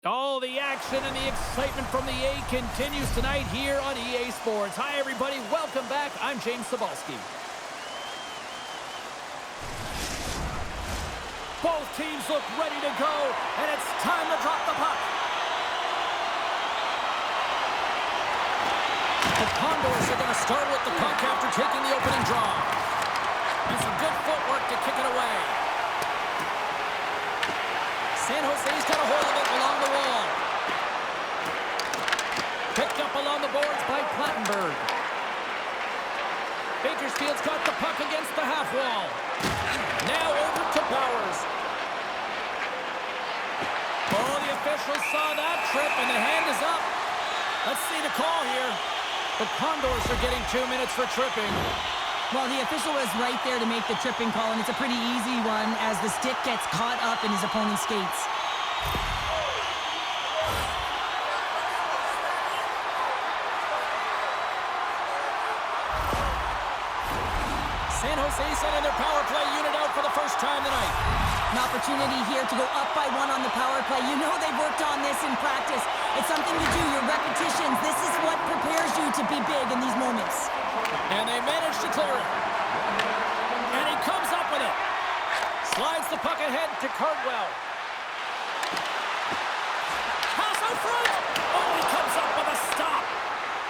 All the action and the excitement from the A continues tonight here on EA Sports. Hi, everybody. Welcome back. I'm James Cebulski. Both teams look ready to go, and it's time to drop the puck. The Condors are going to start with the puck after taking the opening draw. And some good footwork to kick it away. San Jose's got a hold of it along the wall. Picked up along the boards by Plattenberg. Bakersfield's got the puck against the half wall. Now over to Bowers. Oh, the officials saw that trip, and the hand is up. Let's see the call here. The Condors are getting 2 minutes for tripping. Well, the official was right there to make the tripping call, and it's a pretty easy one as the stick gets caught up in his opponent's skates. San Jose sending their power play unit out for the first time tonight. An opportunity here to go up by 1 on the power play. You know they've worked on this in practice. It's something to do, your repetitions. This is what prepares you to be big in these moments. And they manage to clear it. And he comes up with it. Slides the puck ahead to Cardwell. Pass out front. Oh, he comes up with a stop.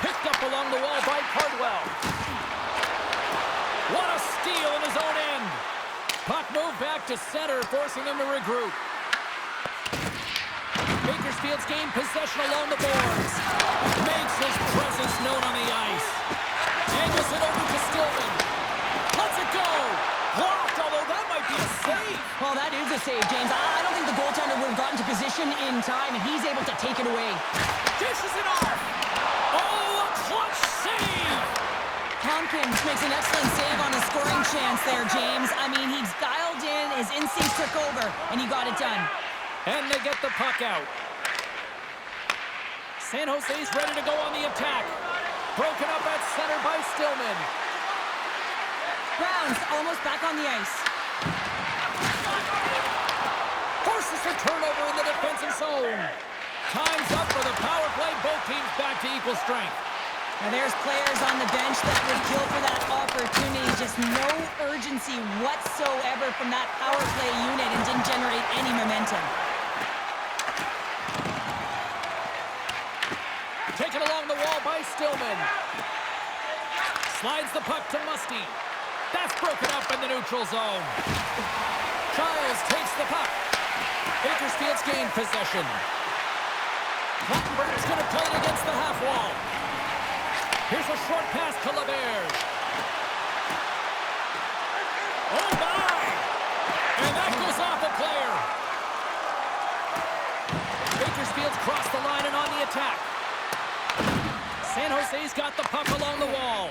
Picked up along the wall by Cardwell. What a steal in his own end. Puck moved back to center, forcing them to regroup. Bakersfield's gained possession along the boards. Makes his presence known on the ice. Angles it over to Stillman. Lets it go. Blocked, although that might be a save. Well, that is a save, James. I don't think the goaltender would have gotten to position in time, and he's able to take it away. Dishes it off. Oh, a clutch save. Tompkins makes an excellent save on a scoring chance there, James. I mean, he's dialed in, his instincts took over, and he got it done. And they get the puck out. San Jose's ready to go on the attack. Broken up at center by Stillman. Brown's almost back on the ice. Forces a turnover in the defensive zone. Time's up for the power play. Both teams back to equal strength. Now there's players on the bench that would kill for that opportunity. Just no urgency whatsoever from that power play unit and didn't generate any momentum. Taken along the wall by Stillman. Slides the puck to Musty. That's broken up in the neutral zone. Giles takes the puck. Bakersfield's gained possession. Plattenberg's going to play it against the half wall. Here's a short pass to LeBert. Oh, my! And that goes off a player. Bakersfield's crossed the line and on the attack. San Jose's got the puck along the wall.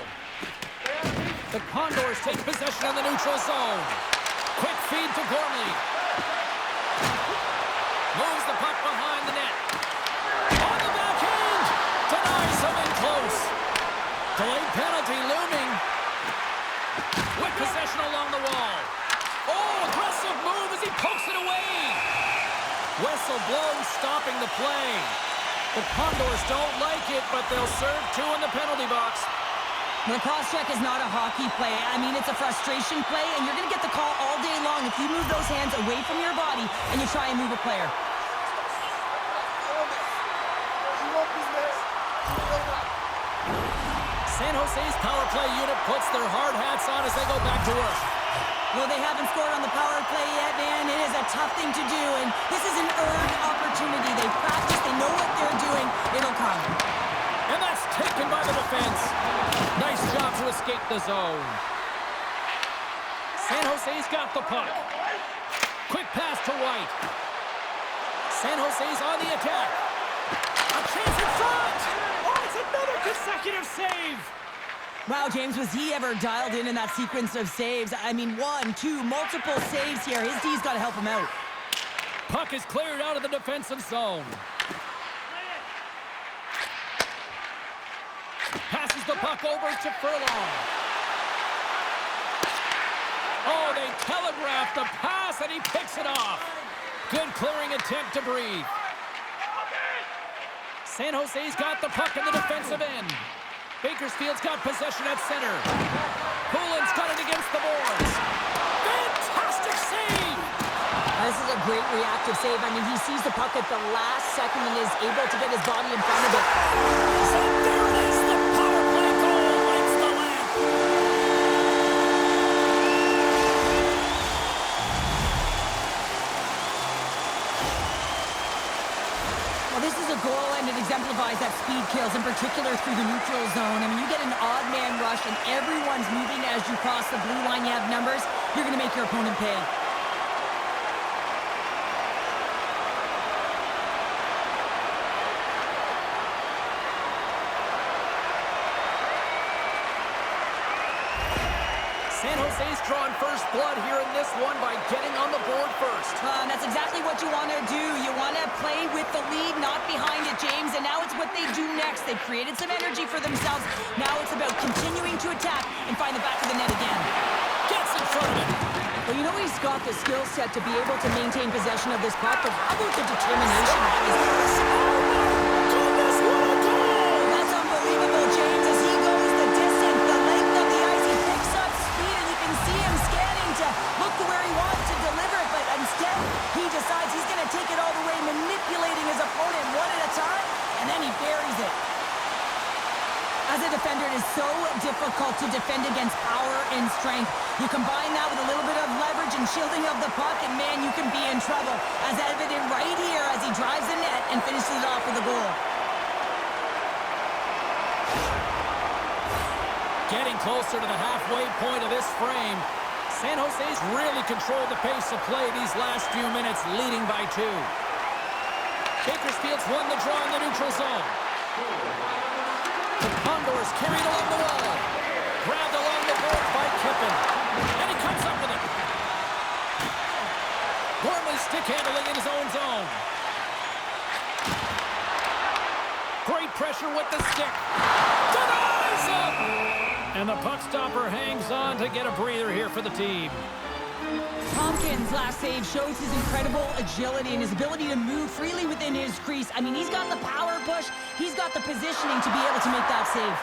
The Condors take possession on the neutral zone. Quick feed to Gormley. Moves the puck behind the net. On the backhand! Denies him in close. Delayed penalty looming. With possession along the wall. Oh, aggressive move as he pokes it away. Whistle blown, stopping the play. The Condors don't like it, but they'll serve 2 in the penalty box. The cross-check is not a hockey play. I mean, it's a frustration play, and you're going to get the call all day long if you move those hands away from your body and you try and move a player. San Jose's power play unit puts their hard hats on as they go back to work. Well, they haven't scored on the power play yet, man. It is a tough thing to do, and this is an earned opportunity. They practice, they know what they're doing. It'll come. And that's taken by the defense. Nice job to escape the zone. San Jose's got the puck. Quick pass to White. San Jose's on the attack. A chance in front! Oh, it's another consecutive save! Wow, James, was he ever dialed in that sequence of saves? I mean, 1, 2, multiple saves here. His D's got to help him out. Puck is cleared out of the defensive zone. Passes the puck over to Furlong. Oh, they telegraphed the pass, and he picks it off. Good clearing attempt to breathe. San Jose's got the puck in the defensive end. Bakersfield's got possession at center. Poulin's got it against the boards. Fantastic save! This is a great reactive save. I mean, he sees the puck at the last second and is able to get his body in front of it. So there it is, the power play goal lights the lamp. Well, this is a goal, and it exemplifies that speed kills, in particular through the neutral zone. I mean, you get an odd man rush, and everyone's moving as you cross the blue line. You have numbers. You're going to make your opponent pay. San Jose's drawing first blood here in this one by getting on the board first. And that's exactly what you want to do. You want to play with the lead, not behind it, James. And now it's what they do next. They've created some energy for themselves. Now it's about continuing to attack and find the back of the net again. Gets in front of it. Well, you know he's got the skill set to be able to maintain possession of this puck, but how about the determination? Goodness, what a goal! That's unbelievable, James. As he goes the distance, the length of the ice, he picks up speed, and you can see him scanning to look to where he wants to deliver it, but instead, he decides he's going to take it all the way, manipulating his opponent one at a time, and then he buries it. As a defender, it is so difficult to defend against power and strength. You combine that with a little bit of leverage and shielding of the puck, and man, you can be in trouble. As evident right here as he drives the net and finishes it off with a goal. Getting closer to the halfway point of this frame. San Jose's really controlled the pace of play these last few minutes, leading by 2. Bakersfield's won the draw in the neutral zone. The Condors carried along the wall. Grabbed along the board by Kippen. And he comes up with it. Gormley stick handling in his own zone. Great pressure with the stick. Denies him! And the puck stopper hangs on to get a breather here for the team. Tompkins' last save shows his incredible agility and his ability to move freely within his crease. I mean, he's got the power push. He's got the positioning to be able to make that save.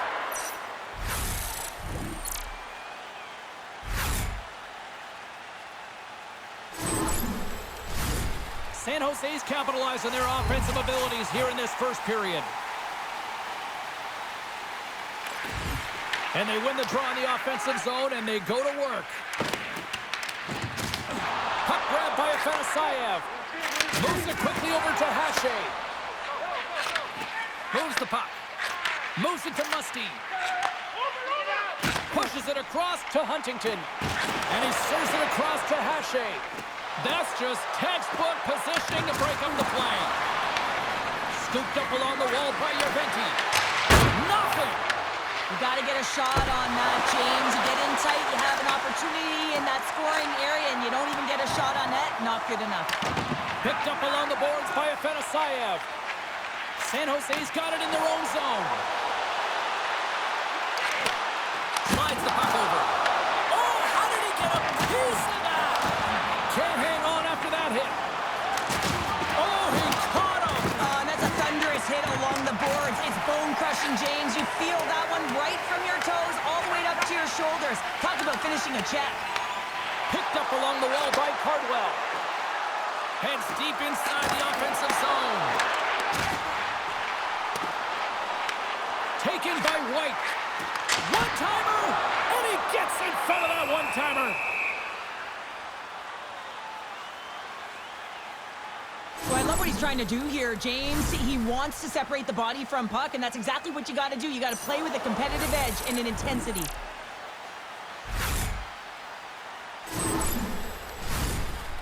San Jose's capitalized on their offensive abilities here in this first period. And they win the draw in the offensive zone, and they go to work. Puck grabbed by Afanasayev. Moves it quickly over to Hache. Moves the puck. Moves it to Musty. Pushes it across to Huntington. And he serves it across to Hache. That's just textbook positioning to break up the play. Scooped up along the wall by Yerventi. Nothing! You got to get a shot on that, James. You get in tight, you have an opportunity in that scoring area, and you don't even get a shot on net. Not good enough. Picked up along the boards by Afanasayev. San Jose's got it in their own zone. Slides the puck over. Oh, how did he get a piece of that? Can't hang on after that hit. Oh, he caught him. And that's a thunderous hit along the boards. It's bone-crushing, James. You feel that one right from your toes all the way up to your shoulders. Talk about finishing a check. Picked up along the wall by Cardwell. Heads deep inside the offensive zone. Taken by White. One-timer, and he gets in front of that one-timer. So I love what he's trying to do here, James. He wants to separate the body from puck, and that's exactly what you got to do. You got to play with a competitive edge and an intensity.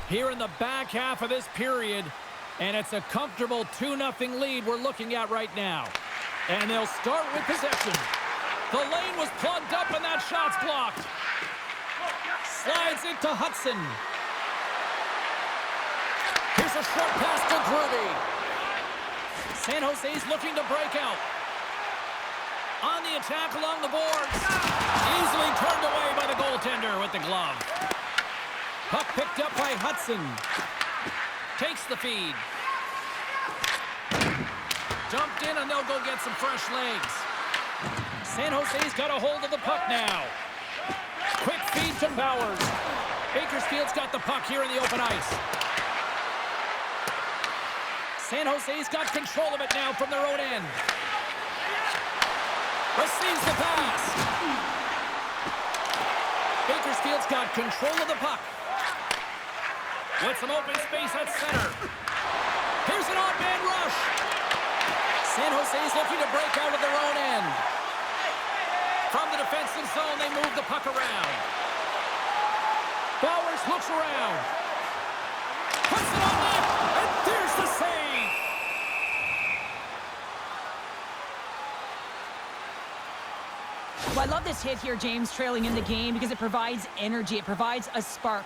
Here in the back half of this period, and it's a comfortable 2-0 lead we're looking at right now. And they'll start with possession. The lane was plugged up and that shot's blocked. Slides it to Hudson. Here's a short pass to Gruby. San Jose's looking to break out. On the attack along the boards. Easily turned away by the goaltender with the glove. Puck picked up by Hudson. Takes the feed. Jumped in, and they'll go get some fresh legs. San Jose's got a hold of the puck now. Quick feed to Bowers. Bakersfield's got the puck here in the open ice. San Jose's got control of it now from their own end. Receives the pass. Bakersfield's got control of the puck. With some open space at center. Here's an odd man rush. San Jose's looking to break out of their own end. From the defensive zone, they move the puck around. Bowers looks around. Puts it on net, and there's the save. Well, I love this hit here, James, trailing in the game because it provides energy. It provides a spark.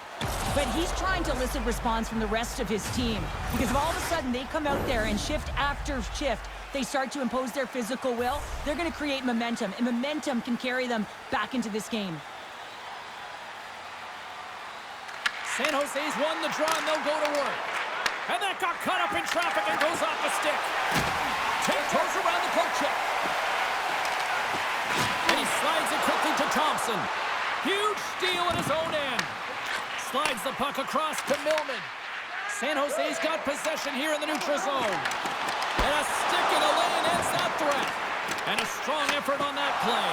But he's trying to elicit response from the rest of his team because if all of a sudden they come out there and shift after shift, they start to impose their physical will, they're going to create momentum, and momentum can carry them back into this game. San Jose's won the draw, and they'll go to work. And that got caught up in traffic and goes off the stick. Tiptoes around the poke check. And he slides it quickly to Thompson. Huge steal at his own end. Slides the puck across to Millman. San Jose's got possession here in the neutral zone. And a stick in the lane ends that threat. And a strong effort on that play.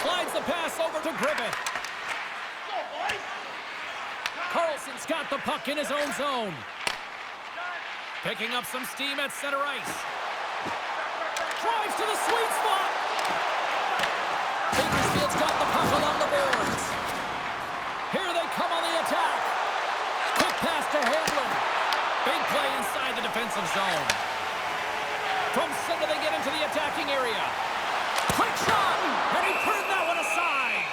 Slides the pass over to Griffith. Carlson's got the puck in his own zone. Picking up some steam at center ice. Drives to the sweet spot. Bakersfield's got the puck along the boards. Here they come on the attack. Quick pass to Hamlin. Big play inside the defensive zone. From center they get into the attacking area. Quick shot, and he turned that one aside.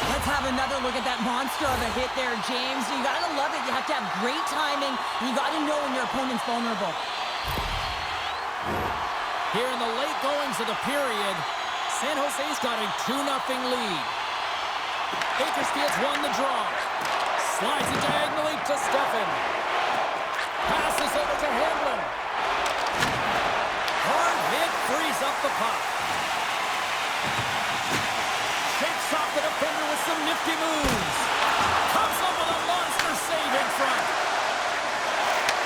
Let's have another look at that monster of a hit there, James. You gotta love it. You have to have great timing. You gotta know when your opponent's vulnerable. Here in the late goings of the period, San Jose's got a 2-0 lead. Bakersfield's won the draw. Slides it diagonally to Steffen. Passes over to Hamlin. Hard hit frees up the puck. Shakes off the defender with some nifty moves. Comes up with a monster save in front.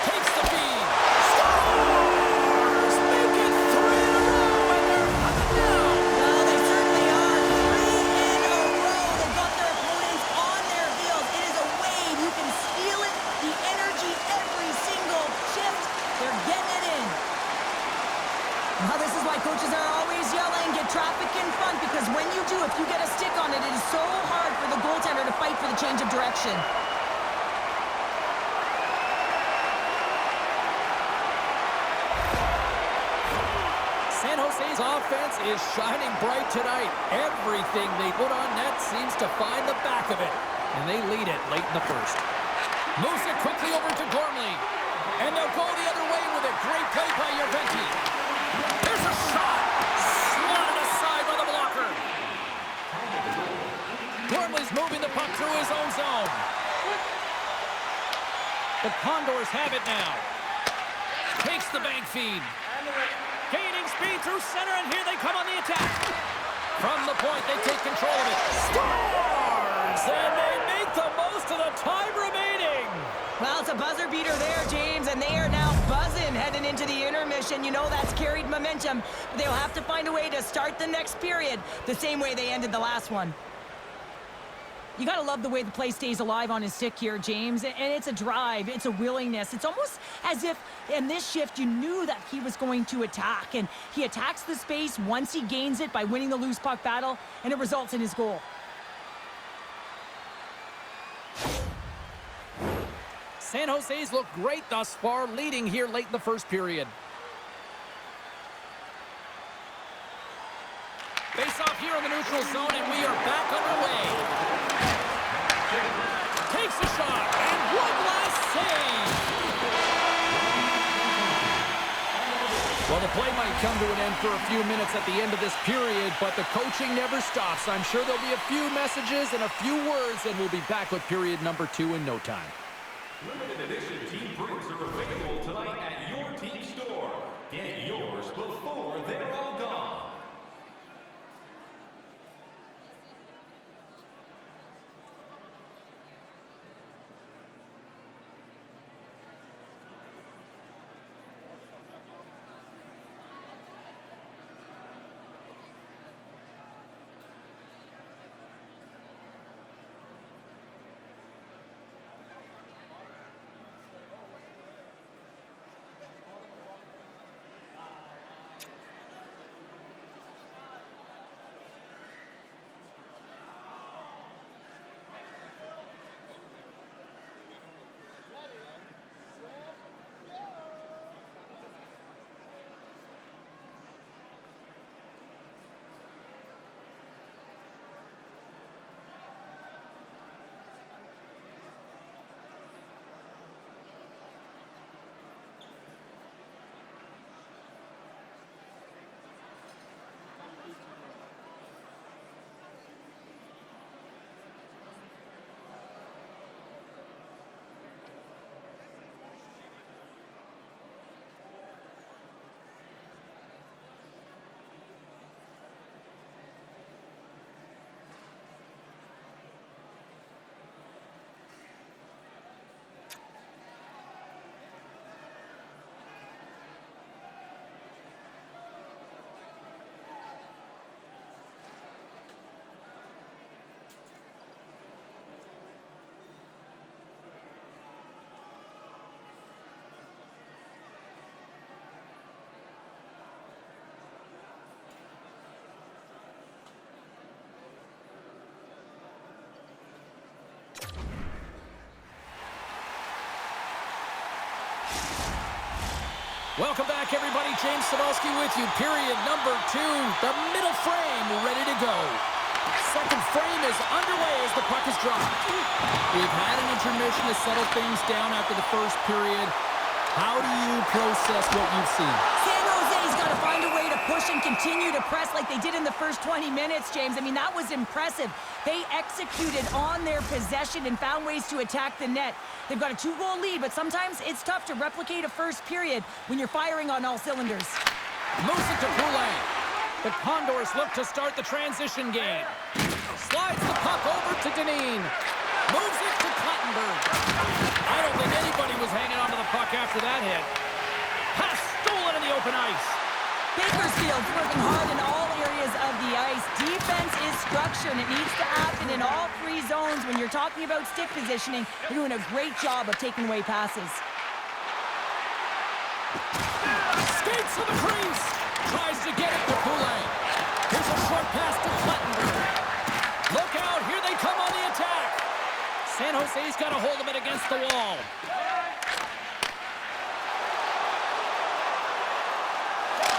Takes the feed. Scores! Make it 3 in a row, and they're coming down. Well, they certainly are. 3 in a row. They've got their opponents on their heels. It is a wave. You can feel it. The energy every single shift. They're getting it in. Now, this is why coaches are always yelling, get traffic in front, because when you do, if you get a stick on it, it is so hard for the goaltender to fight for the change of direction. San Jose's offense is shining bright tonight. Everything they put on net seems to find the back of it, and they lead it late in the first. Moves it quickly over to Gormley, and they'll go the other way with it. Great play by Yerventi. There's a shot. Slotted aside by the blocker. Gormley's moving the puck through his own zone. The Condors have it now. Takes the bank feed. Gaining speed through center, and here they come on the attack. From the point, they take control of it. Scores! And they make the most of the time remaining. Well, it's a buzzer beater there, James, and they are now buzzing heading into the intermission. You know that's carried momentum. They'll have to find a way to start the next period the same way they ended the last one. You got to love the way the play stays alive on his stick here, James. And it's a drive. It's a willingness. It's almost as if in this shift you knew that he was going to attack. And he attacks the space once he gains it by winning the loose puck battle, and it results in his goal. San Jose's look great thus far, leading here late in the first period. Face off here in the neutral zone, and we are back underway. Takes a shot, and one last save. Well, the play might come to an end for a few minutes at the end of this period, but the coaching never stops. I'm sure there'll be a few messages and a few words, and we'll be back with period number 2 in no time. Limited edition. Welcome back, everybody. James Cebulski with you. Period number 2. The middle frame ready to go. Second frame is underway as the puck is dropped. We've had an intermission to settle things down after the first period. How do you process what you've seen? San Jose's got to find a way to push and continue to press like they did in the first 20 minutes, James. I mean, that was impressive. They executed on their possession and found ways to attack the net. They've got a 2-goal lead, but sometimes it's tough to replicate a first period when you're firing on all cylinders. Moves it to Poulet. The Condors look to start the transition game. Slides the puck over to Dineen. Moves it to Clattenburg. I don't think anybody was hanging onto the puck after that hit. Pass stolen in the open ice. Bakersfield's working hard in all areas of the ice. Defense is structure, and it needs to happen in all 3 zones. When you're talking about stick positioning, they're doing a great job of taking away passes. Skates to the crease. Tries to get it to Poulet. Here's a short pass to Clattenburg. Look out, here they come on the attack. San Jose's got a hold of it against the wall.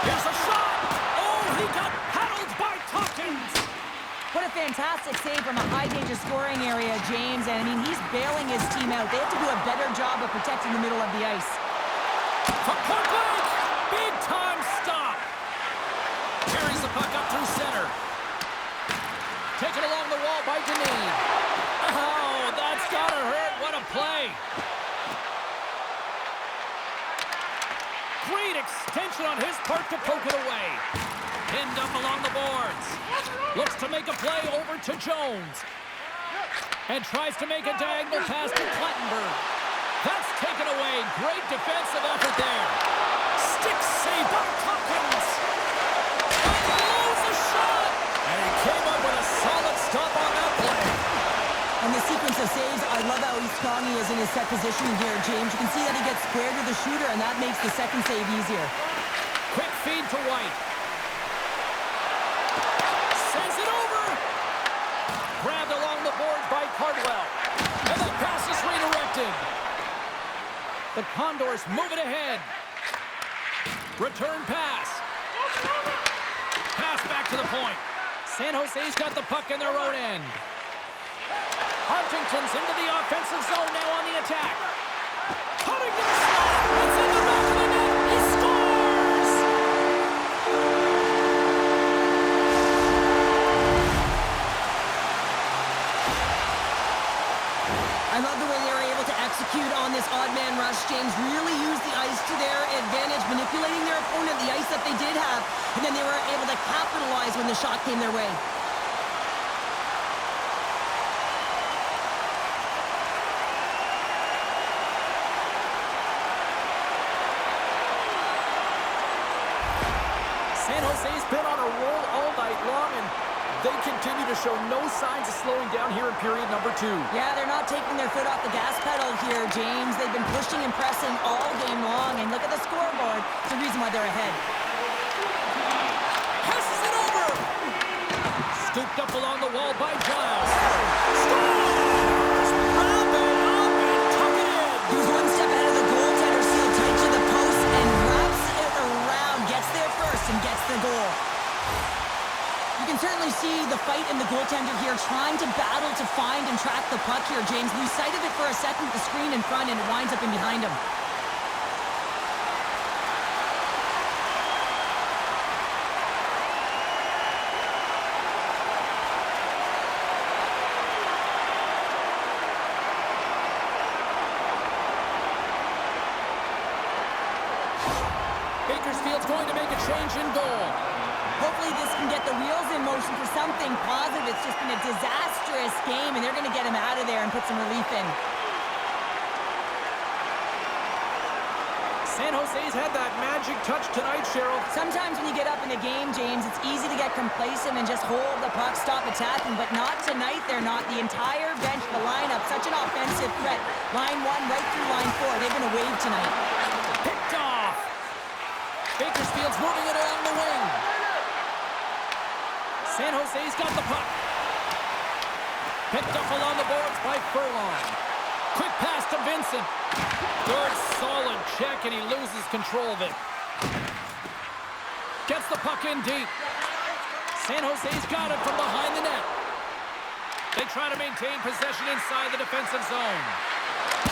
Here's a shot! Oh, he got paddled by Tompkins! What a fantastic save from a high-danger scoring area, James. And, I mean, he's bailing his team out. They have to do a better job of protecting the middle of the ice. From point blank! Big-time stop! Carries the puck up through center. Taken along the wall by Dineen. Oh, that's gotta hurt. What a play! Great extension on his part to poke it away. Pinned up along the boards. Looks to make a play over to Jones. And tries to make a diagonal pass to Clattenburg. That's taken away. Great defensive effort there. Stick save by Tompkins. And blows a shot. And he came up with a solid stop on that play. And the sequence of saves, I love how strong he is in his set positioning here, James. You can see that he gets squared to the shooter, and that makes the second save easier. Quick feed to White. Sends it over. Grabbed along the boards by Cardwell. And the pass is redirected. The Condors move it ahead. Return pass. Pass back to the point. San Jose's got the puck in their own end. Huntington's into the offensive zone now on the attack. Cutting the slot. It's in the back of the net. He scores! I love the way they were able to execute on this odd man rush, James. Really use the ice to their advantage, manipulating their opponent, the ice that they did have, and then they were able to capitalize when the shot came their way. San Jose's been on a roll all night long, and they continue to show no signs of slowing down here in period number 2. Yeah, they're not taking their foot off the gas pedal here, James. They've been pushing and pressing all game long, and look at the scoreboard. It's the reason why they're ahead. Passes it over! Scooped up along the wall by Giles. Scores! Up and tuck it in! He was one step ahead of the goaltender, sealed tight to the post, and wraps it around. Gets there first and gets the goal. You can certainly see the fight in the goaltender here, trying to battle to find and track the puck here, James. Lose sight of it for a second with the screen in front, and it winds up in behind him. Bakersfield's going to make a change in goal. Hopefully this can get the wheels in motion for something positive. It's just been a disastrous game, and they're going to get him out of there and put some relief in. San Jose's had that magic touch tonight, Cheryl. Sometimes when you get up in a game, James, it's easy to get complacent and just hold the puck, stop attacking, but not tonight. They're not. The entire bench, the lineup, such an offensive threat. Line 1 right through line 4. They've been a wave tonight. Picked off. Bakersfield's moving it along the wing. San Jose's got the puck. Picked up along the boards by Furlong. Quick pass to Vincent. Good, solid check, and he loses control of it. Gets the puck in deep. San Jose's got it from behind the net. They try to maintain possession inside the defensive zone.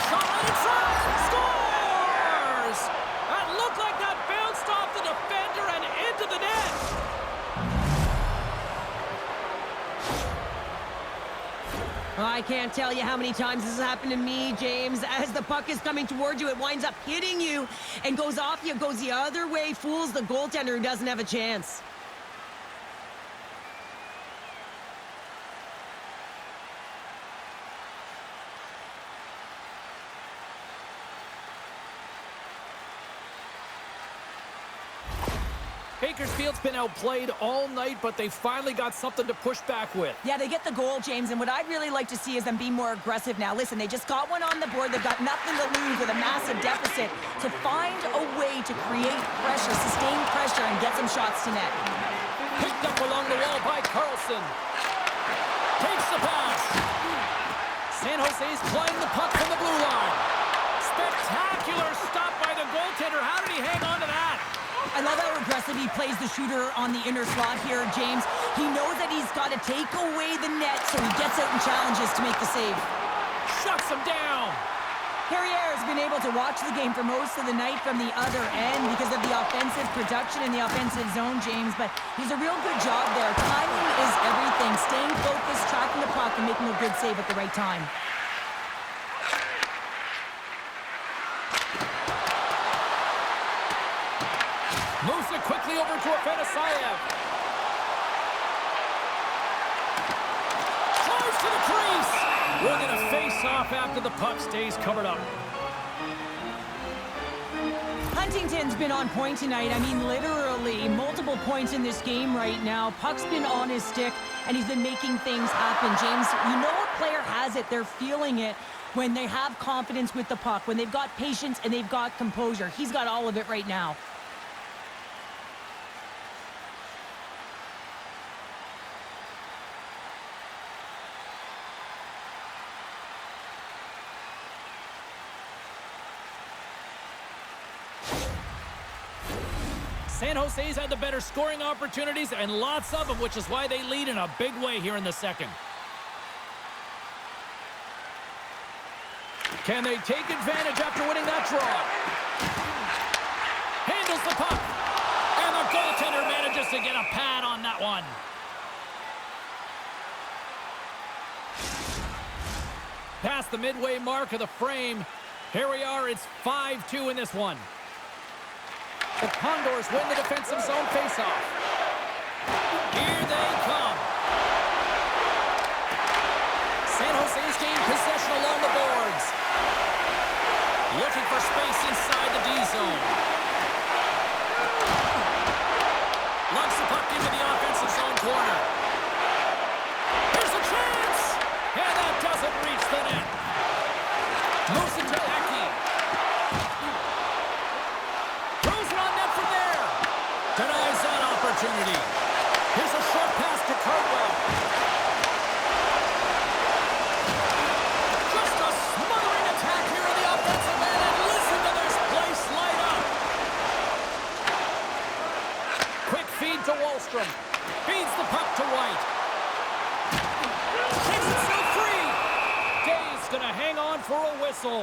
Shot right inside! Scores! That looked like that bounced off the defender and into the net. Well, I can't tell you how many times this has happened to me, James. As the puck is coming towards you, it winds up hitting you and goes off you, goes the other way, fools the goaltender who doesn't have a chance. Bakersfield's been outplayed all night, but they finally got something to push back with. Yeah, they get the goal, James, and what I'd really like to see is them be more aggressive now. Listen, they just got one on the board. They've got nothing to lose with a massive deficit. To find a way to create pressure, sustain pressure, and get some shots to net. Picked up along the wall by Carlson. Takes the pass. San Jose's playing the puck from the blue line. Spectacular stop by the goaltender. How did he hang on to that? I love how aggressive he plays the shooter on the inner slot here, James. He knows that he's got to take away the net, so he gets out and challenges to make the save. Shuts him down. Perrier has been able to watch the game for most of the night from the other end because of the offensive production in the offensive zone, James, but he's a real good job there. Timing is everything. Staying focused, tracking the puck, and making a good save at the right time. Moves it quickly over to Afanasayev. Close to the crease. We're going to face off after the puck stays covered up. Huntington's been on point tonight. I mean, literally, multiple points in this game right now. Puck's been on his stick, and he's been making things happen. James, you know a player has it. They're feeling it when they have confidence with the puck, when they've got patience and they've got composure. He's got all of it right now. San Jose's had the better scoring opportunities and lots of them, which is why they lead in a big way here in the second. Can they take advantage after winning that draw? Handles the puck. And the goaltender manages to get a pad on that one. Past the midway mark of the frame. Here we are. It's 5-2 in this one. The Condors win the defensive zone faceoff. Here they come. San Jose's gained possession along the boards. Looking for space inside the D zone. Lunks the puck into the offensive zone corner. Here's a chance! And that doesn't reach the net. Moves it to Aki. Denies that opportunity. Here's a short pass to Cardwell. Just a smothering attack here in the offensive end, and listen to this place light up. Quick feed to Wallstrom. Feeds the puck to White. Takes himself free. Day's gonna hang on for a whistle.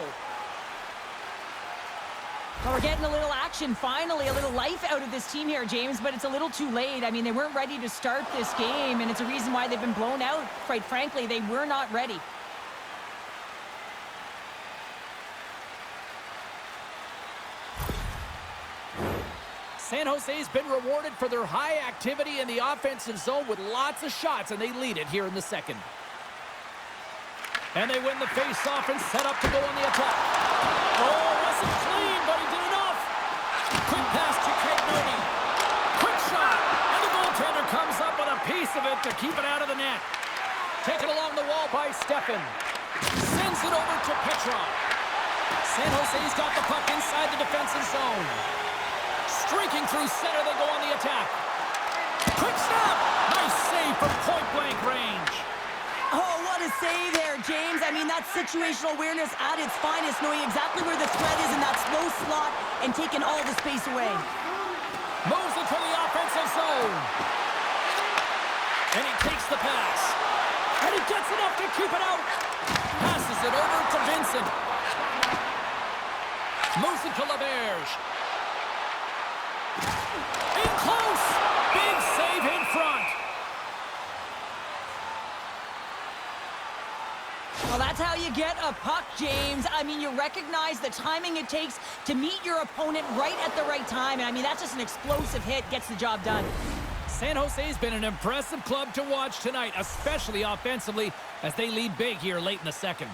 Well, we're getting a little action, finally, a little life out of this team here, James, but it's a little too late. I mean, they weren't ready to start this game, and it's a reason why they've been blown out. Quite frankly, they were not ready. San Jose's been rewarded for their high activity in the offensive zone with lots of shots, and they lead it here in the second. And they win the face-off and set up to go on the attack. Oh, wasn't clean, but he did enough. Quick pass to Cagnoni. Quick shot, and the goaltender comes up with a piece of it to keep it out of the net. Taken along the wall by Steffen. Sends it over to Petrov. San Jose's got the puck inside the defensive zone. Streaking through center, they go on the attack. Quick snap! Nice save from point-blank range. Oh, what a save there, James. I mean, that's situational awareness at its finest, knowing exactly where the threat is in that slow slot and taking all the space away. Moves it to the offensive zone. And he takes the pass. And he gets enough to keep it out. Passes it over to Vincent. Moves it to LaBerge. In close. Big save in front. Well, that's how you get a puck, James. I mean, you recognize the timing it takes to meet your opponent right at the right time. And I mean, that's just an explosive hit, gets the job done. San Jose's been an impressive club to watch tonight, especially offensively, as they lead big here late in the second.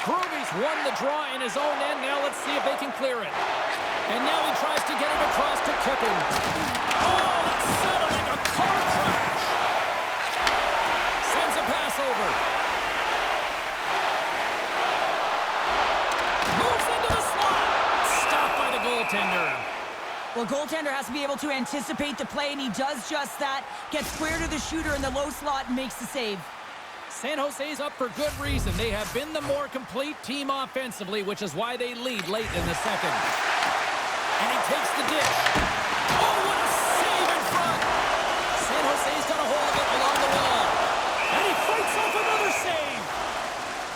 Kruby's won the draw in his own end. Now let's see if they can clear it. And now he tries to get it across to Kippen. Oh, that's settled like a car crash. Sends a pass over. Moves into the slot. Stopped by the goaltender. Well, goaltender has to be able to anticipate the play, and he does just that. Gets square to the shooter in the low slot and makes the save. San Jose's up for good reason. They have been the more complete team offensively, which is why they lead late in the second. And he takes the dish. Oh, what a save in front! San Jose's got a hold of it along the wall. And he fights off another save.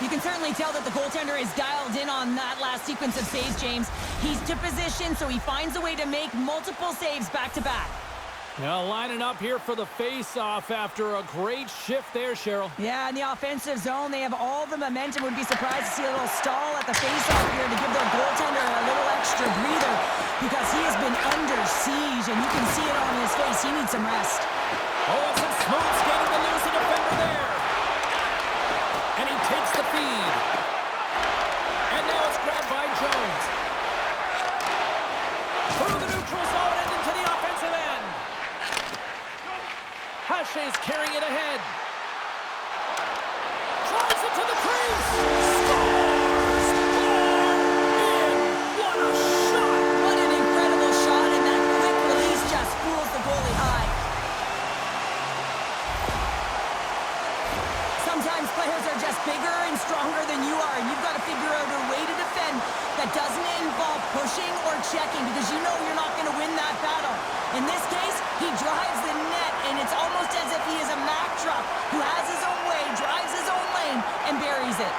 You can certainly tell that the goaltender is dialed in on that last sequence of saves, James. He's to position, so he finds a way to make multiple saves back-to-back. Now lining up here for the face-off after a great shift there, Cheryl. Yeah, in the offensive zone, they have all the momentum. Would be surprised to see a little stall at the face-off here to give their goaltender a little extra breather because he has been under siege, and you can see it on his face. He needs some rest. Oh, some smooth skating to lose the defender there. And he takes the feed. And now it's grabbed by Jones. Through the neutral zone and into the offensive end. Hachet's carrying it ahead. Drives it to the crease. Scores! In! What a shot! What an incredible shot, and that quick release just fools the goalie high. Sometimes players are just bigger and stronger than you are, and you've got to figure out a way to defend that doesn't involve pushing or checking because you know you're not going to win that battle. In this case, he drives the net, and it's almost as if he is a Mack truck who has his own way, drives his own lane, and buries it.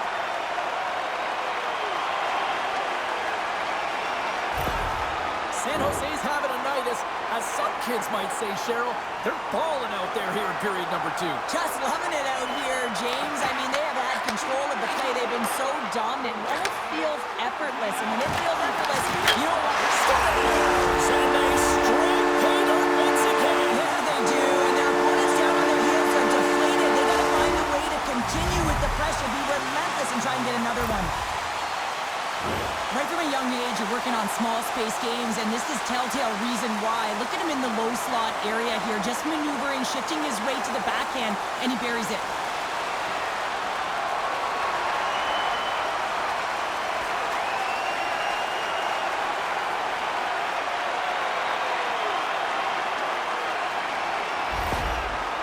San Jose's having a night, as some kids might say, Cheryl. They're balling out there here in period number 2. Just loving it out here, James. I mean, they have had control of the play. They've been so dominant. It almost feels effortless. And when it feels effortless, you don't want to stop. And they straight pay dirt once again. Yeah, they do. And their opponents down on their heels are deflated. They got to find a way to continue with the pressure, be relentless, and try and get another one. Right from a young age, you're working on small space games, and this is telltale reason why. Look at him in the low slot area here, just maneuvering, shifting his way to the backhand, and he buries it.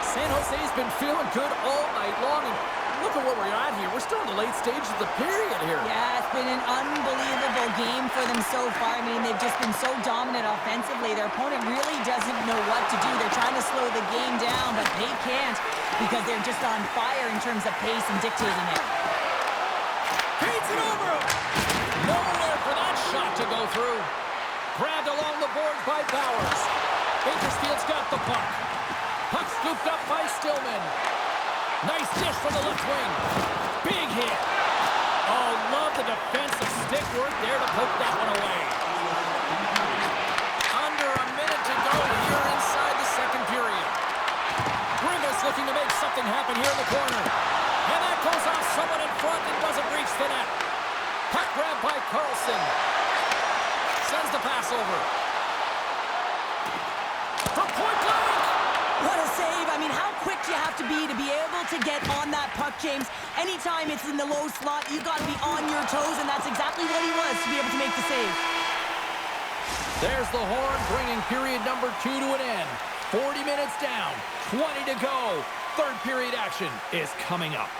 San Jose's been feeling good all night long, and look at where we're at here. We're still in the late stages of the period here. Yeah, it's been an unbelievable game for them so far. I mean, they've just been so dominant offensively. Their opponent really doesn't know what to do. They're trying to slow the game down, but they can't because they're just on fire in terms of pace and dictating it. Beats it over him. Nowhere for that shot to go through. Grabbed along the boards by Bowers. Bakersfield's got the puck. Puck scooped up by Stillman. Nice dish from the left wing. Big hit. Oh, love the defensive stick work there to poke that one away. Under a minute to go here inside the second period. Rivas looking to make something happen here in the corner. And that goes off someone in front and doesn't reach the net. Puck grab by Carlson. Sends the pass over. From point blank. What a save. I mean, how quick do you have to be able to get on that puck, James? Anytime it's in the low slot, you've got to be on your toes, and that's exactly what he was to be able to make the save. There's the horn, bringing period number 2 to an end. 40 minutes down, 20 to go. Third period action is coming up.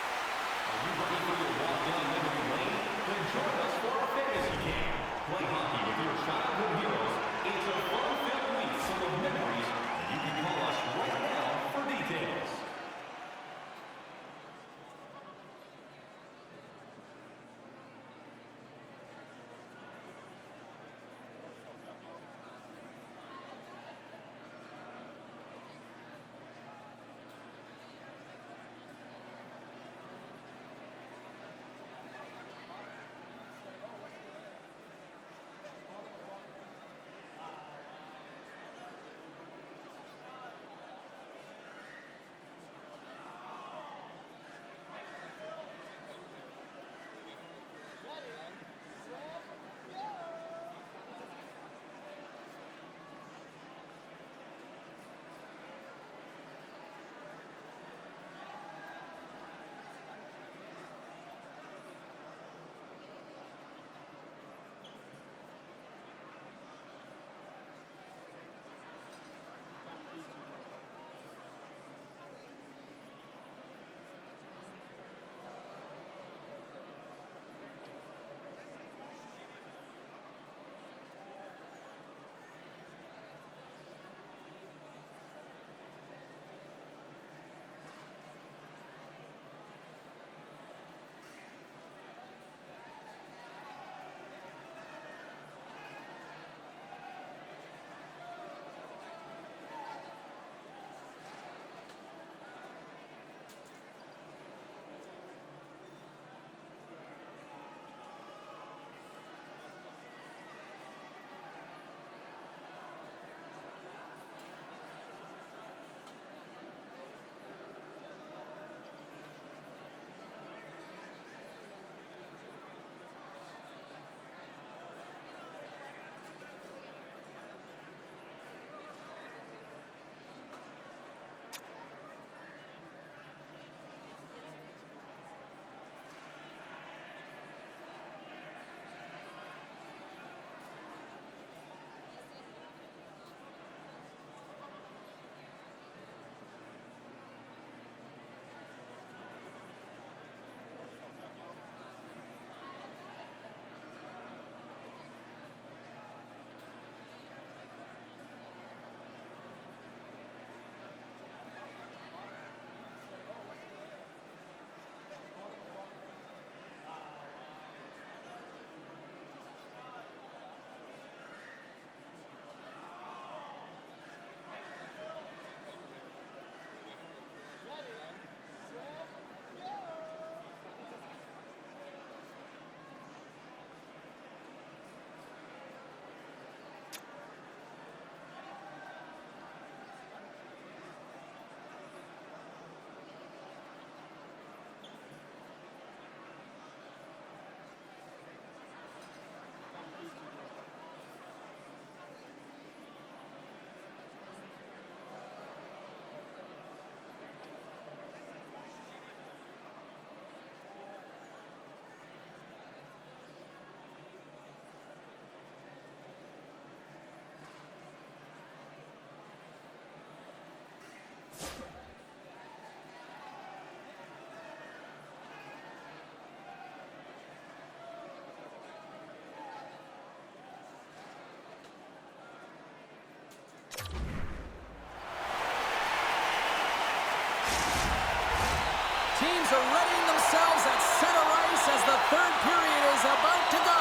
Teams are readying themselves at center ice as the third period is about to go.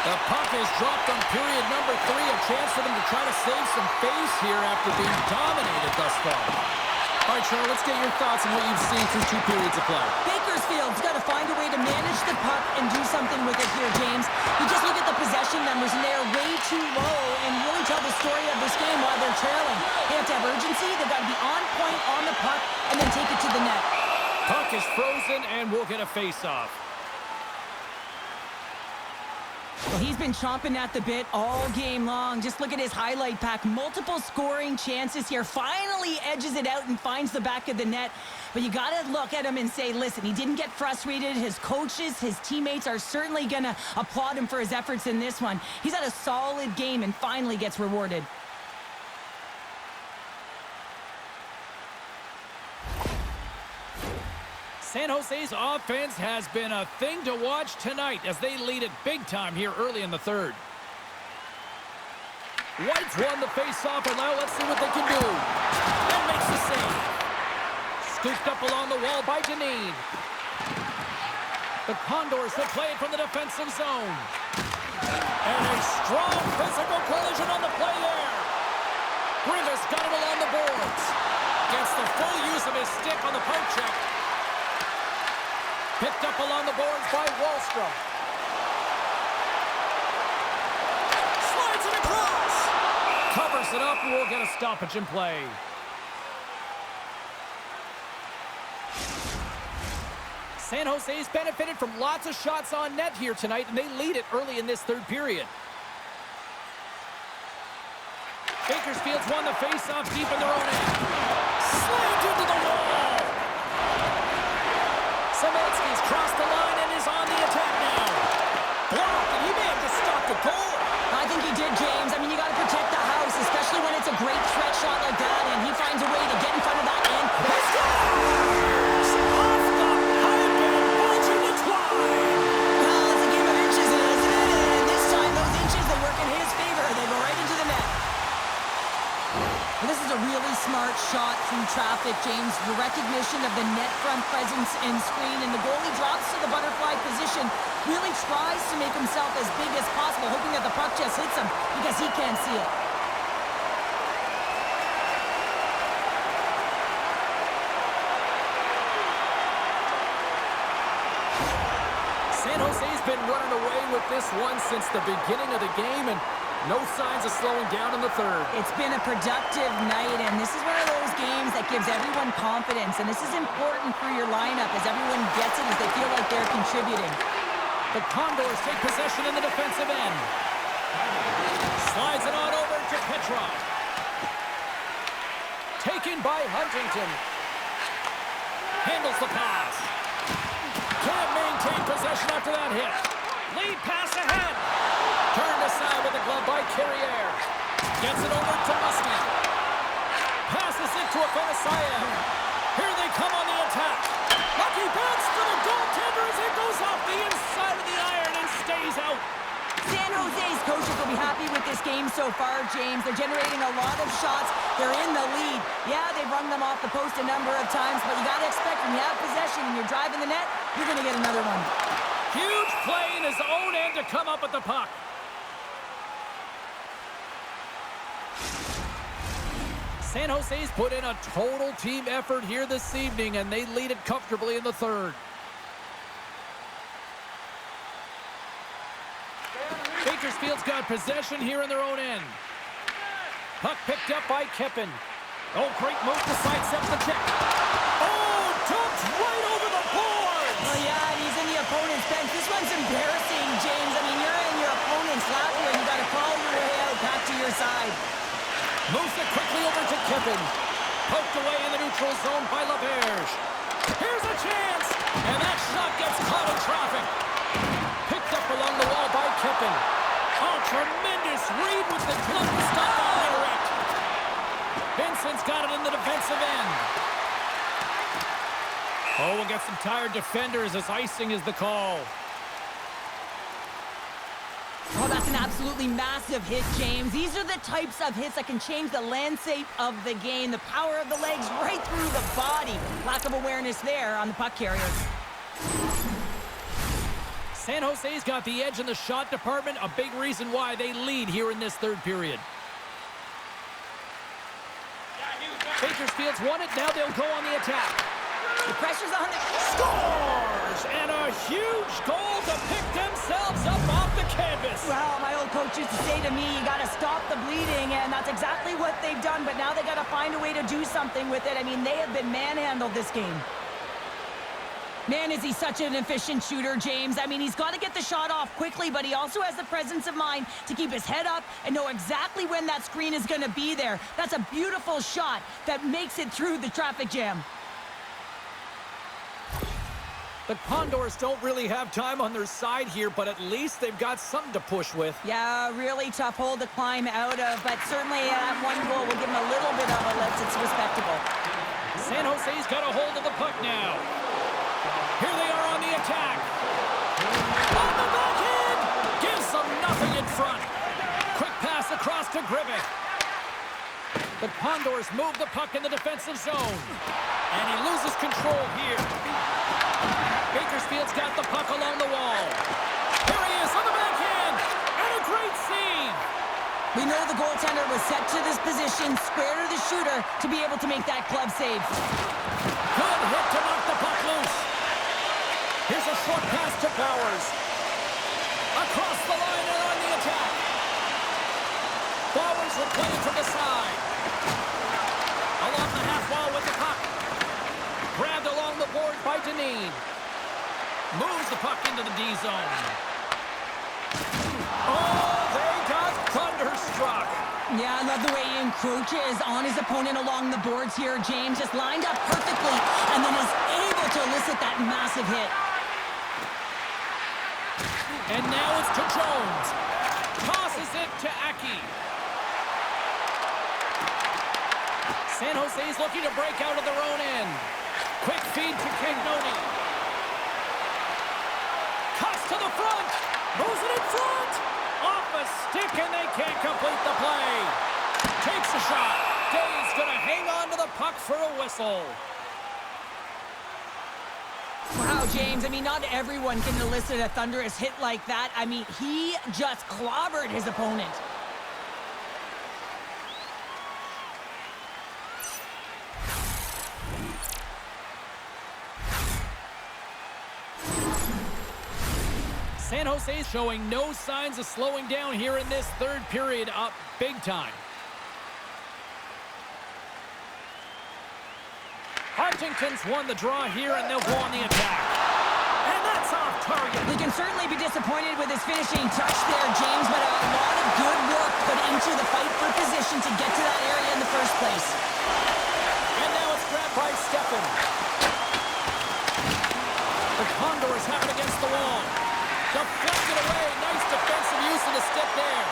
The puck is dropped on period number 3. A chance for them to try to save some face here after being dominated thus far. All right, Charles, let's get your thoughts on what you've seen through 2 periods of play. Bakersfield's got to find a way to manage the puck and do something with it here, James. You just look at the possession numbers, and they are way too low and really tell the story of this game while they're trailing. They have to have urgency. They've got to be on point on the puck and then take it to the net. Puck is frozen, and we'll get a face-off. Well, he's been chomping at the bit all game long. Just look at his highlight pack. Multiple scoring chances here. Finally edges it out and finds the back of the net. But you got to look at him and say, listen, he didn't get frustrated. His coaches, his teammates are certainly going to applaud him for his efforts in this one. He's had a solid game and finally gets rewarded. San Jose's offense has been a thing to watch tonight as they lead it big time here early in the third. White's won the face-off, and now let's see what they can do. And makes the save. Scooped up along the wall by Janine. The Condors will play it from the defensive zone. And a strong physical collision on the play there. Grievous got it along the boards. Gets the full use of his stick on the poke check. Picked up along the boards by Wallstrom. Slides it across. Covers it up and we'll get a stoppage in play. San Jose's benefited from lots of shots on net here tonight, and they lead it early in this third period. Bakersfield's won the face-off deep in their own end. Slammed into the wall. Szymanski's crossed the line and is on the attack now. Blocked, and he may have just stopped the goal. I think he did, James. I mean, you got to protect the house, especially when it's a great threat shot like that, and he finds a way to get in front of that end. Let's go! This is a really smart shot through traffic, James. The recognition of the net front presence and screen, and the goalie drops to the butterfly position, really tries to make himself as big as possible, hoping that the puck just hits him because he can't see it. San Jose's been running away with this one since the beginning of the game, and no signs of slowing down in the third. It's been a productive night, and this is one of those games that gives everyone confidence, and this is important for your lineup as everyone gets it, as they feel like they're contributing. The Condors take possession in the defensive end. Slides it on over to Petrov. Taken by Huntington. Handles the pass. Can't maintain possession after that hit. Lead pass ahead. Turned aside with the glove by Carrier. Gets it over to Muskie. Passes it to Afanasyev. Here they come on the attack. Lucky bounce to the goaltender as it goes off the inside of the iron and stays out. San Jose's coaches will be happy with this game so far, James. They're generating a lot of shots. They're in the lead. Yeah, they've run them off the post a number of times, but you got to expect when you have possession and you're driving the net, you're going to get another one. Huge play in his own end to come up with the puck. San Jose's put in a total team effort here this evening, and they lead it comfortably in the third. Bakersfield's got possession here in their own end. Puck picked up by Kippen. Oh, great move to sidestep the check. Oh, dumped right over the boards. Oh, yeah, and he's in the opponent's bench. This one's embarrassing, James. I mean, you're in your opponent's lap here, and you got to crawl your way out back to your side. Moves it quickly over to Kippen. Poked away in the neutral zone by LaBerge. Here's a chance, and that shot gets caught in traffic. Picked up along the wall by Kippen. Oh, tremendous read with the glove to stop the direct. Vincent's got it in the defensive end. Oh, we'll get some tired defenders as icing is the call. Oh, that's an absolutely massive hit, James. These are the types of hits that can change the landscape of the game. The power of the legs right through the body. Lack of awareness there on the puck carriers. San Jose's got the edge in the shot department, a big reason why they lead here in this third period. Bakersfield's won it, now they'll go on the attack. The pressure's on the... Scores! And a huge goal to pick themselves up off the canvas. Well, my old coach used to say to me, you got to stop the bleeding, and that's exactly what they've done, but now they got to find a way to do something with it. I mean, they have been manhandled this game. Man, is he such an efficient shooter, James. I mean, he's got to get the shot off quickly, but he also has the presence of mind to keep his head up and know exactly when that screen is going to be there. That's a beautiful shot that makes it through the traffic jam. The Condors don't really have time on their side here, but at least they've got something to push with. Yeah, really tough hole to climb out of, but certainly that one goal will give him a little bit of a lift. It's respectable. San Jose's got a hold of the puck now. Here they are on the attack. On the backhand! Gives them nothing in front. Quick pass across to Gribbett. The Condors move the puck in the defensive zone. And he loses control here. Bakersfield's got the puck along the wall. Here he is on the backhand. And a great save. We know the goaltender was set to this position, square to the shooter, to be able to make that glove save. Good hit to knock the puck loose. Here's a short pass to Powers. Across the line and on the attack. Powers will play it from the side. Along the half wall with the puck. Grabbed along the board by Dineen. Moves the puck into the D zone. Oh, they got thunderstruck. Yeah, I love the way he encroaches on his opponent along the boards here. James just lined up perfectly and then is able to elicit that massive hit. And now it's to Jones. Tosses it to Aki. San Jose's looking to break out of their own end. Quick feed to Cagnoni. Cuts to the front. Moves it in front. Off a stick and they can't complete the play. Takes a shot. Day's going to hang on to the puck for a whistle. Wow, James, I mean, not everyone can elicit a thunderous hit like that. I mean, he just clobbered his opponent. San Jose's showing no signs of slowing down here in this third period, up big time. Huntington's won the draw here, and they'll go on the attack. And that's off target. He can certainly be disappointed with his finishing touch there, James, but a lot of good work put into the fight for position to get to that area in the first place. And now it's grabbed by Steffen. The Condors have it against the wall. Deflected away. Nice defensive use of the stick there.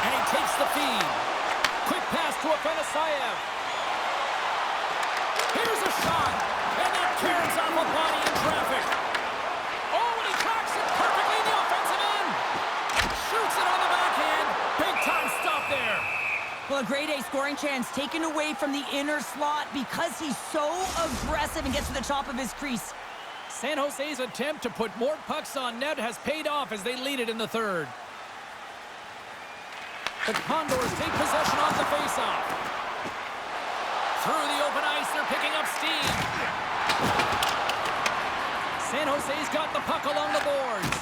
And he takes the feed. Quick pass to Afanasayev. Here's a shot. And that carries off a body in traffic. Oh, and he tracks it perfectly in the offensive end. Shoots it on the backhand. Big time stop there. Well, a grade A scoring chance taken away from the inner slot because he's so aggressive and gets to the top of his crease. San Jose's attempt to put more pucks on net has paid off as they lead it in the third. The Condors take possession off the faceoff. Through the open ice, they're picking up steam. San Jose's got the puck along the boards.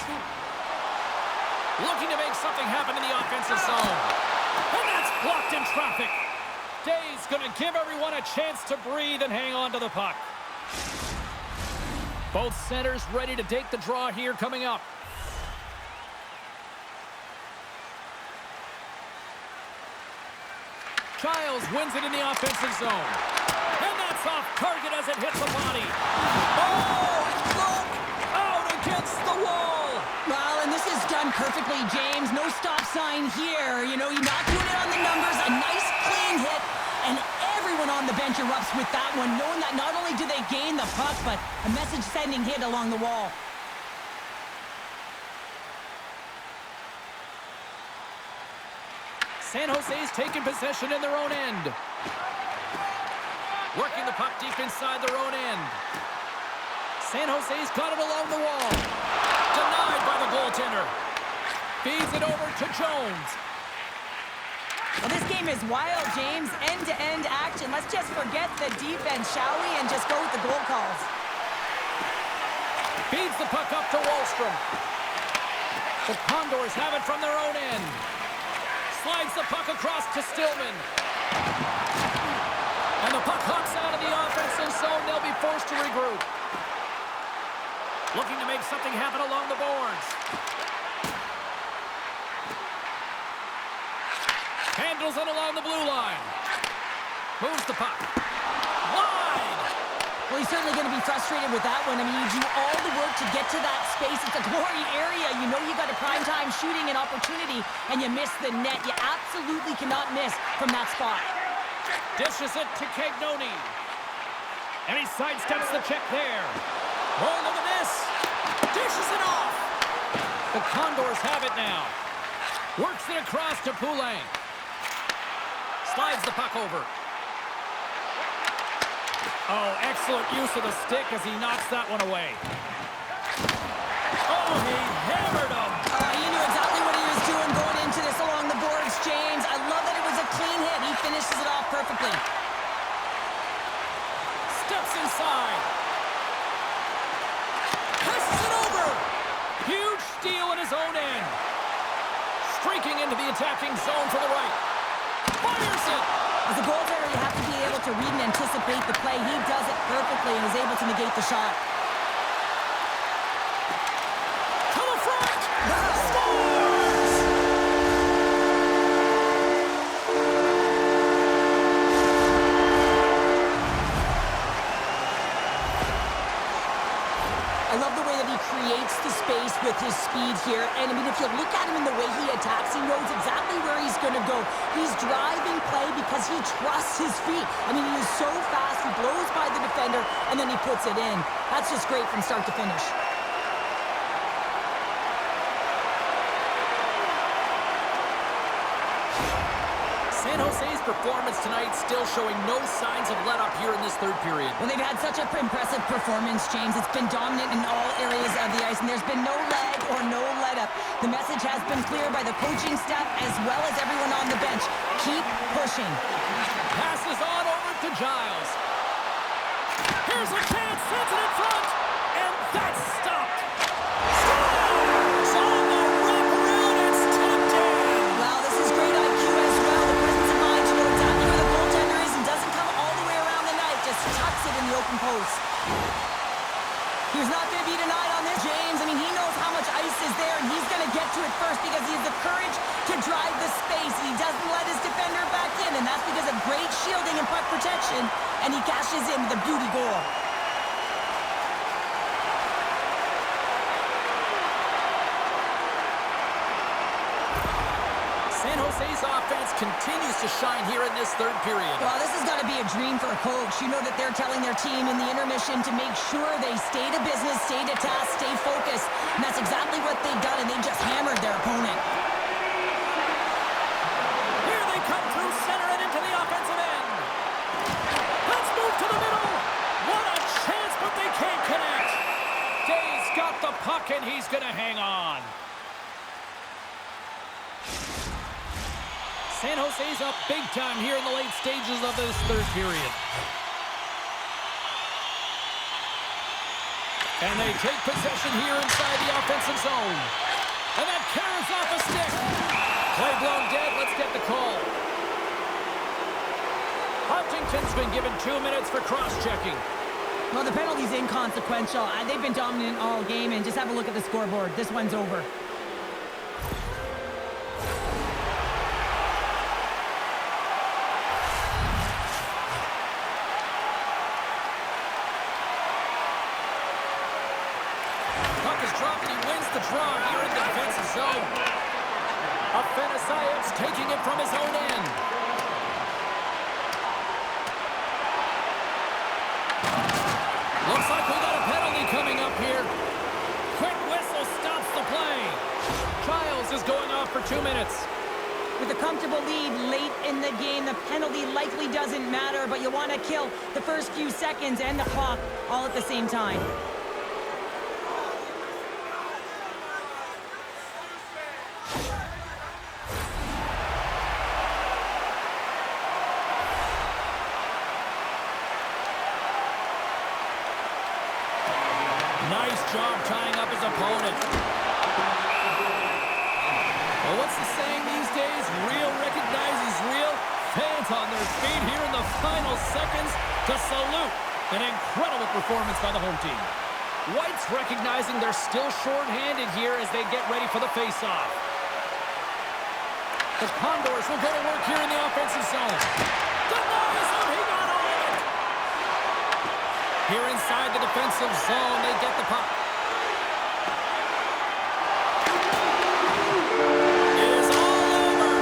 Looking to make something happen in the offensive zone. And that's blocked in traffic. Day's going to give everyone a chance to breathe and hang on to the puck. Both centers ready to take the draw here coming up. Childs wins it in the offensive zone. And that's off target as it hits the body. Oh, look! Out against the wall! Well, and this is done perfectly, James. No stop sign here. You know, you're not doing it on the numbers. A nice, clean hit. And everyone on the bench erupts with that one, knowing that not only do they gain the puck, but a message-sending hit along the wall. San Jose's taking possession in their own end. Working the puck deep inside their own end. San Jose's got it along the wall. Denied by the goaltender. Feeds it over to Jones. Well, this game is wild, James. End-to-end action. Let's just forget the defense, shall we, and just go with the goal calls. Feeds the puck up to Wallstrom. The Condors have it from their own end. Slides the puck across to Stillman. And the puck hops out of the offensive zone. They'll be forced to regroup. Looking to make something happen along the boards. Handles it along the blue line. Moves the puck. Wide! Well, he's certainly going to be frustrated with that one. I mean, you do all the work to get to that space. It's a glory area. You know you got a prime-time shooting and opportunity, and you miss the net. You absolutely cannot miss from that spot. Dishes it to Cagnoni. And he sidesteps the check there. Oh, look at this. Dishes it off. The Condors have it now. Works it across to Poulet. Slides the puck over. Oh, excellent use of the stick as he knocks that one away. Oh, he hammered him. You knew exactly what he was doing going into this along the boards, James. I love that it was a clean hit. He finishes it off perfectly. Steps inside. Passes it over. Huge steal in his own end. Streaking into the attacking zone for the right. Fires it. As a goaltender, you have to be able to read and anticipate the play. He does it perfectly and is able to negate the shot. To the front. Scores! I love the way that he creates the space with his speed here. And, I mean, if you look at him in the way he attacks, he knows exactly where he's going to go. He's driving play because he trusts his feet. I mean, he is so fast. He blows by the defender, and then he puts it in. That's just great from start to finish. San Jose's performance tonight still showing no signs of let-up here in this third period. Well, they've had such an impressive performance, James. It's been dominant in all areas of the ice, and there's been no lag or no let-up. The message has been clear by the coaching staff as well as everyone on the bench. Keep pushing. Passes on over to Giles. Here's a chance, sends it in front, and that's stopped. Scores! On the wraparound, it's tipped in. Wow, this is great IQ as well. The presence of mind to know exactly where the goaltender is and doesn't come all the way around the net. Just tucks it in the open post. He's not going to be denied on this, James. I mean, he knows how much ice is there, and he's going to get to it first because he has the courage to drive the space. He doesn't let his defender back in, and that's because of great shielding and puck protection, and he cashes in with a beauty goal. San Jose's offense continues to shine here in this third period. Well, this has got to be a dream for a coach. You know that they're telling their team in the intermission to make sure they stay to business, stay to task, stay focused. And that's exactly what they've done, and they just hammered their opponent. Here they come through center and into the offensive end. Let's move to the middle. What a chance, but they can't connect. Day's got the puck, and he's going to hang on. San Jose's up big time here in the late stages of this third period. And they take possession here inside the offensive zone. And that carries off a stick. Play blown dead. Let's get the call. Huntington's been given 2 minutes for cross-checking. Well, the penalty's inconsequential. They've been dominant all game, and just have a look at the scoreboard. This one's over. Draw here in the defensive zone. Afenasayev's taking it from his own end. Looks like we got a penalty coming up here. Quick whistle stops the play. Giles is going off for 2 minutes. With a comfortable lead late in the game, the penalty likely doesn't matter, but you want to kill the first few seconds and the clock all at the same time. Nice job tying up his opponent. Well, what's the saying these days? Real recognizes real. Fans on their feet here in the final seconds to salute an incredible performance by the home team. White's recognizing they're still short-handed here as they get ready for the face-off. The Condors will go to work here in the offensive zone. Denies him. He got all of it. Here inside the defensive zone, they get the puck. It is all over.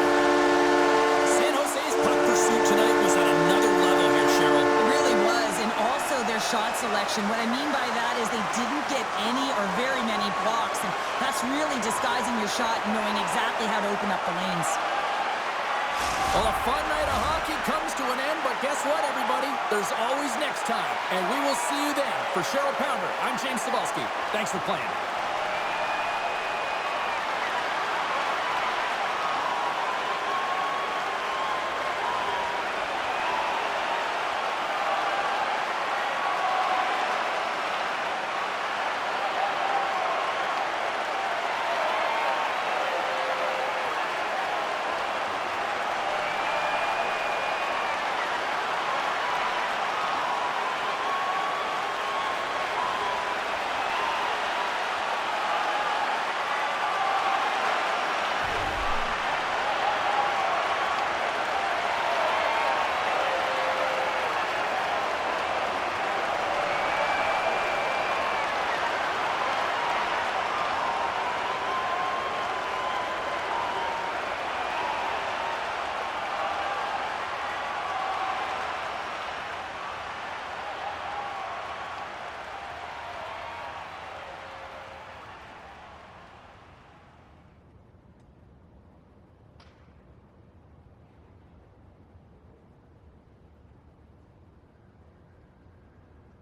San Jose's puck pursuit tonight was at another level here, Cheryl. It really was, and also their shot selection. What I mean by that is because they didn't get any or very many blocks, and that's really disguising your shot and knowing exactly how to open up the lanes. Well, a fun night of hockey comes to an end, but guess what, everybody? There's always next time, and we will see you then. For Cheryl Pounder, I'm James Cebulski. Thanks for playing.